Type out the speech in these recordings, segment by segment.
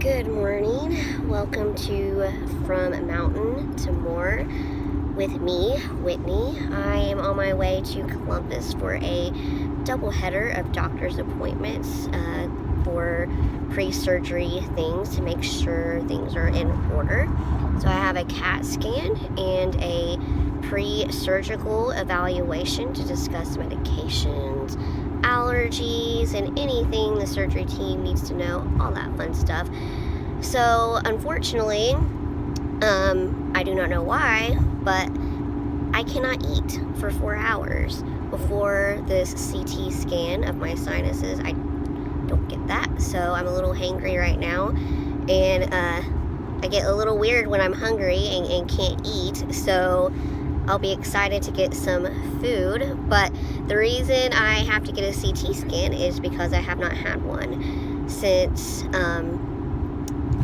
Good morning. Welcome to From Mountain to More with me, Whitney. I am on my way to Columbus for a doubleheader of doctor's appointments for pre-surgery things to make sure things are in order. So I have a CAT scan and a pre-surgical evaluation to discuss medications, allergies, and anything the surgery team needs to know, all that fun stuff. So unfortunately, I do not know why, but I cannot eat for 4 hours before this CT scan of my sinuses. I don't get that, so I'm a little hangry right now, and I get a little weird when I'm hungry and can't eat, so I'll be excited to get some food. But the reason I have to get a CT scan is because I have not had one since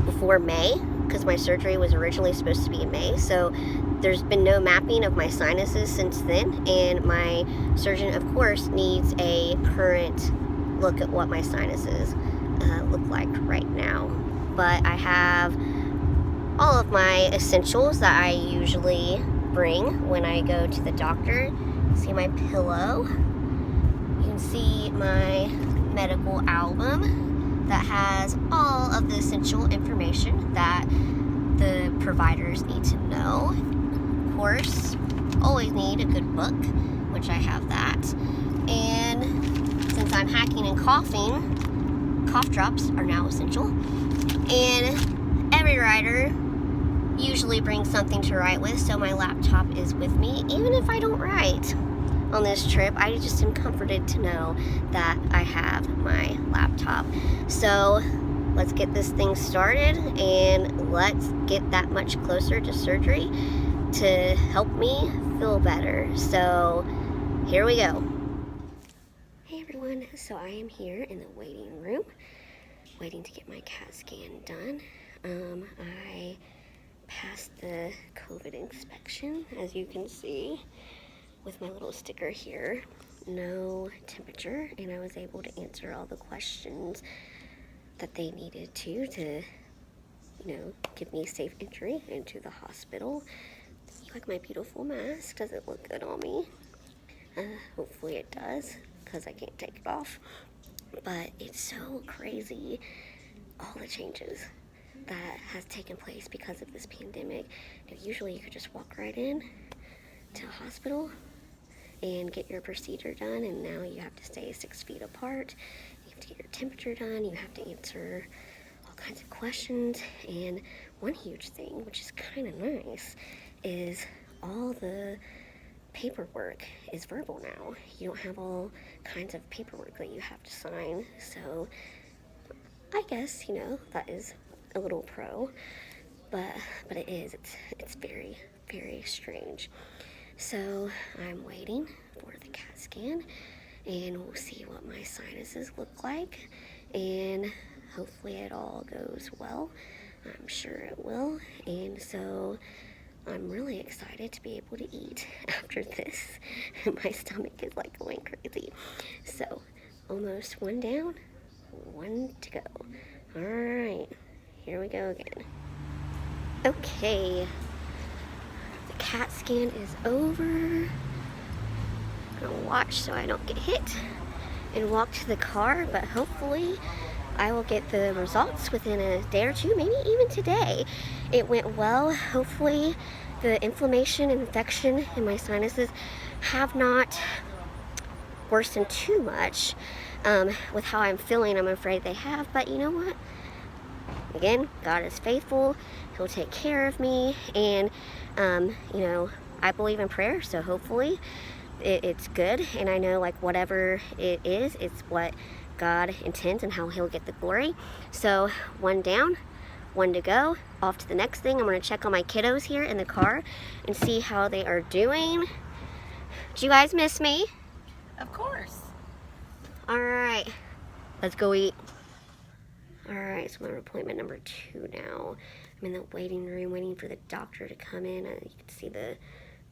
before May, because my surgery was originally supposed to be in May. So there's been no mapping of my sinuses since then, and my surgeon, of course, needs a current look at what my sinuses look like right now. But I have all of my essentials that I usually bring when I go to the doctor. See my pillow. You can see my medical album that has all of the essential information that the providers need to know. Of course, always need a good book, which I have that. And since I'm hacking and coughing, cough drops are now essential. And every rider usually brings something to write with, so my laptop is with me. Even if I don't write on this trip, I just am comforted to know that I have my laptop. So let's get this thing started, and let's get that much closer to surgery to help me feel better. So here we go. Hey everyone, so I am here in the waiting room, waiting to get my CAT scan done. I passed the COVID inspection, as you can see, with my little sticker here. No temperature, and I was able to answer all the questions that they needed to give me safe entry into the hospital. You like my beautiful mask? Does it look good on me? Hopefully it does, because I can't take it off. But it's so crazy, all the changes that has taken place because of this pandemic. Usually you could just walk right in to a hospital and get your procedure done, and now you have to stay 6 feet apart. You have to get your temperature done. You have to answer all kinds of questions. And one huge thing, which is kind of nice, is all the paperwork is verbal now. You don't have all kinds of paperwork that you have to sign. So I guess, that is a little pro, but it's very, very strange. So I'm waiting for the CAT scan, and we'll see what my sinuses look like, and hopefully it all goes well. I'm sure it will, and so I'm really excited to be able to eat after this. My stomach is like going crazy. So almost one down, one to go. All right, here we go again. Okay, the CAT scan is over. I'm gonna watch so I don't get hit and walk to the car, but hopefully I will get the results within a day or two, maybe even today. It went well. Hopefully the inflammation and infection in my sinuses have not worsened too much with how I'm feeling. I'm afraid they have, but you know what? Again, God is faithful. He'll take care of me, and I believe in prayer, so hopefully it's good, and I know whatever it is, it's what God intends and how he'll get the glory. So one down, one to go, off to the next thing. I'm going to check on my kiddos here in the car and see how they are doing. Do you guys miss me? Of course. All right, let's go eat. All right, so I'm on appointment number 2 now. I'm in the waiting room waiting for the doctor to come in. You can see the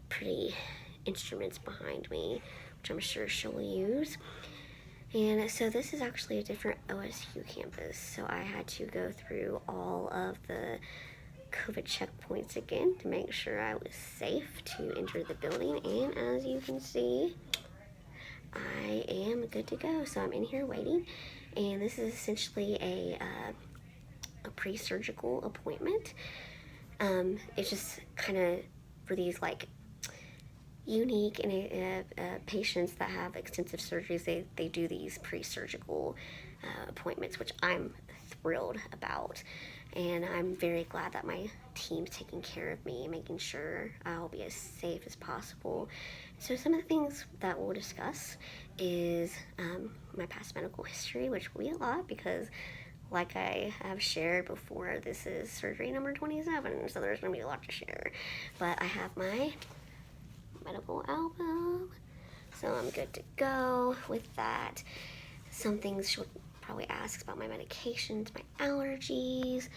pretty instruments behind me, which I'm sure she'll use. And so this is actually a different OSU campus, so I had to go through all of the COVID checkpoints again to make sure I was safe to enter the building. And as you can see, I am good to go. So I'm in here waiting, and this is essentially a pre-surgical appointment. It's just kind of for these like unique and patients that have extensive surgeries. They do these pre-surgical appointments, which I'm thrilled about, and I'm very glad that my team's taking care of me, making sure I'll be as safe as possible. So some of the things that we'll discuss is my past medical history, which will be a lot because, like I have shared before, this is surgery number 27, so there's going to be a lot to share. But I have my medical album, so I'm good to go with that. Some things she'll probably ask about my medications, my allergies.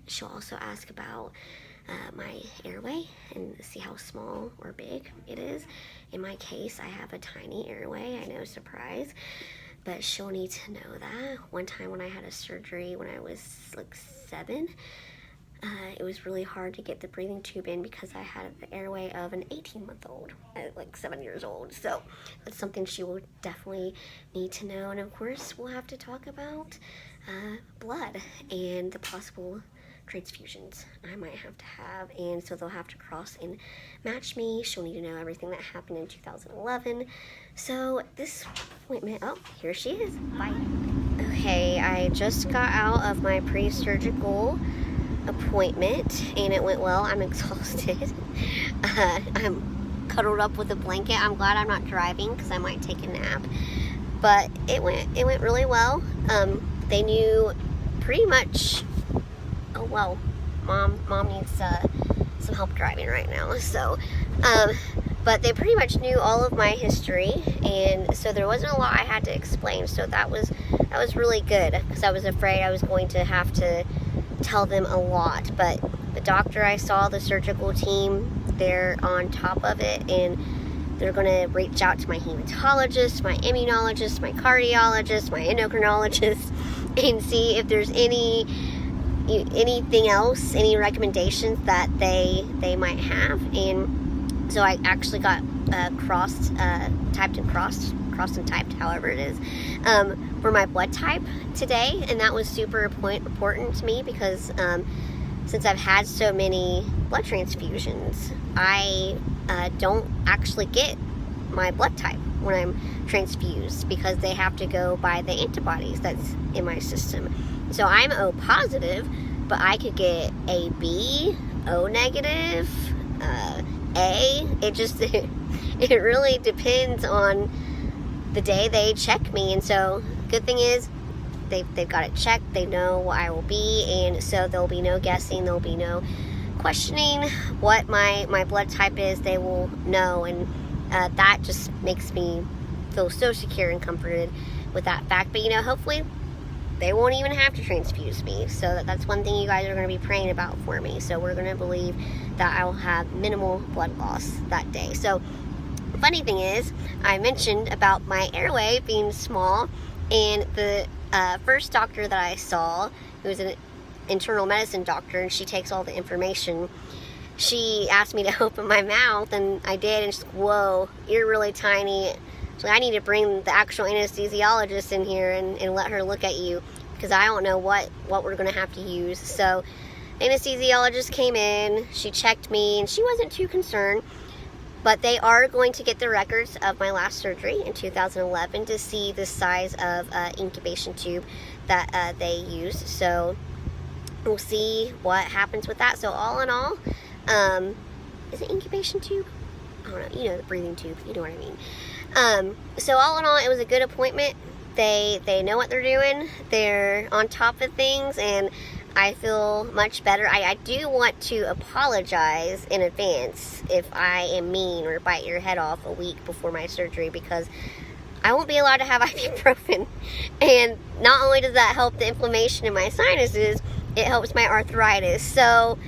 She'll also ask about my airway and see how small or big it is. In my case, I have a tiny airway, I know, surprise, but she'll need to know that. One time when I had a surgery when I was like 7, it was really hard to get the breathing tube in because I had the airway of an 18-month-old at like 7 years old. So that's something she will definitely need to know. And of course, we'll have to talk about blood and the possible transfusions I might have to have. And so they'll have to cross and match me. She'll need to know everything that happened in 2011. So this appointment, oh, here she is. Bye. Okay, I just got out of my pre-surgical appointment and it went well. I'm exhausted. I'm cuddled up with a blanket. I'm glad I'm not driving because I might take a nap, but it went really well. They knew pretty much, oh well, mom needs some help driving right now, so but they pretty much knew all of my history, and so there wasn't a lot I had to explain, so that was really good because I was afraid I was going to have to tell them a lot. But the doctor I saw, the surgical team, they're on top of it, and they're going to reach out to my hematologist, my immunologist, my cardiologist, my endocrinologist, and see if there's anything else, any recommendations that they might have. And so I actually got typed and typed, however it is, for my blood type today, and that was super important to me because since I've had so many blood transfusions, I don't actually get my blood type when I'm transfused because they have to go by the antibodies that's in my system. So I'm O positive, but I could get AB, O negative, A. It really depends on the day they check me. And so good thing is they've got it checked. They know what I will be, and so there'll be no guessing. There'll be no questioning what my blood type is. They will know, and that just makes me feel so secure and comforted with that fact. But hopefully they won't even have to transfuse me. So that's one thing you guys are going to be praying about for me. So we're going to believe that I will have minimal blood loss that day. So the funny thing is, I mentioned about my airway being small, and the first doctor that I saw, who was an internal medicine doctor, and she takes all the information, she asked me to open my mouth, and I did, and she's like, whoa, you're really tiny. So I need to bring the actual anesthesiologist in here and let her look at you because I don't know what we're going to have to use. So the anesthesiologist came in, she checked me, and she wasn't too concerned. But they are going to get the records of my last surgery in 2011 to see the size of incubation tube that they used. So we'll see what happens with that. So all in all, is it incubation tube? I don't know. The breathing tube. You know what I mean. So all in all, it was a good appointment. They know what they're doing. They're on top of things, and I feel much better. I do want to apologize in advance if I am mean or bite your head off a week before my surgery, because I won't be allowed to have ibuprofen. And not only does that help the inflammation in my sinuses, it helps my arthritis. So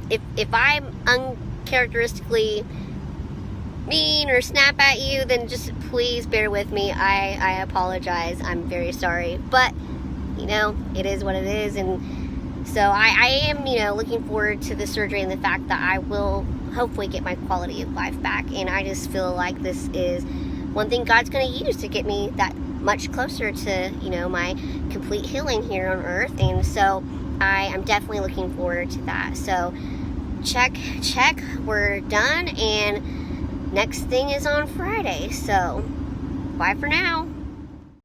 if I'm uncharacteristically mean or snap at you, then just please bear with me. I apologize. I'm very sorry. But, you know, it is what it is. And so I am, you know, looking forward to the surgery and the fact that I will hopefully get my quality of life back. And I just feel like this is one thing God's going to use to get me that much closer to, you know, my complete healing here on earth. And so I am definitely looking forward to that. So check, we're done, and next thing is on Friday. So bye for now.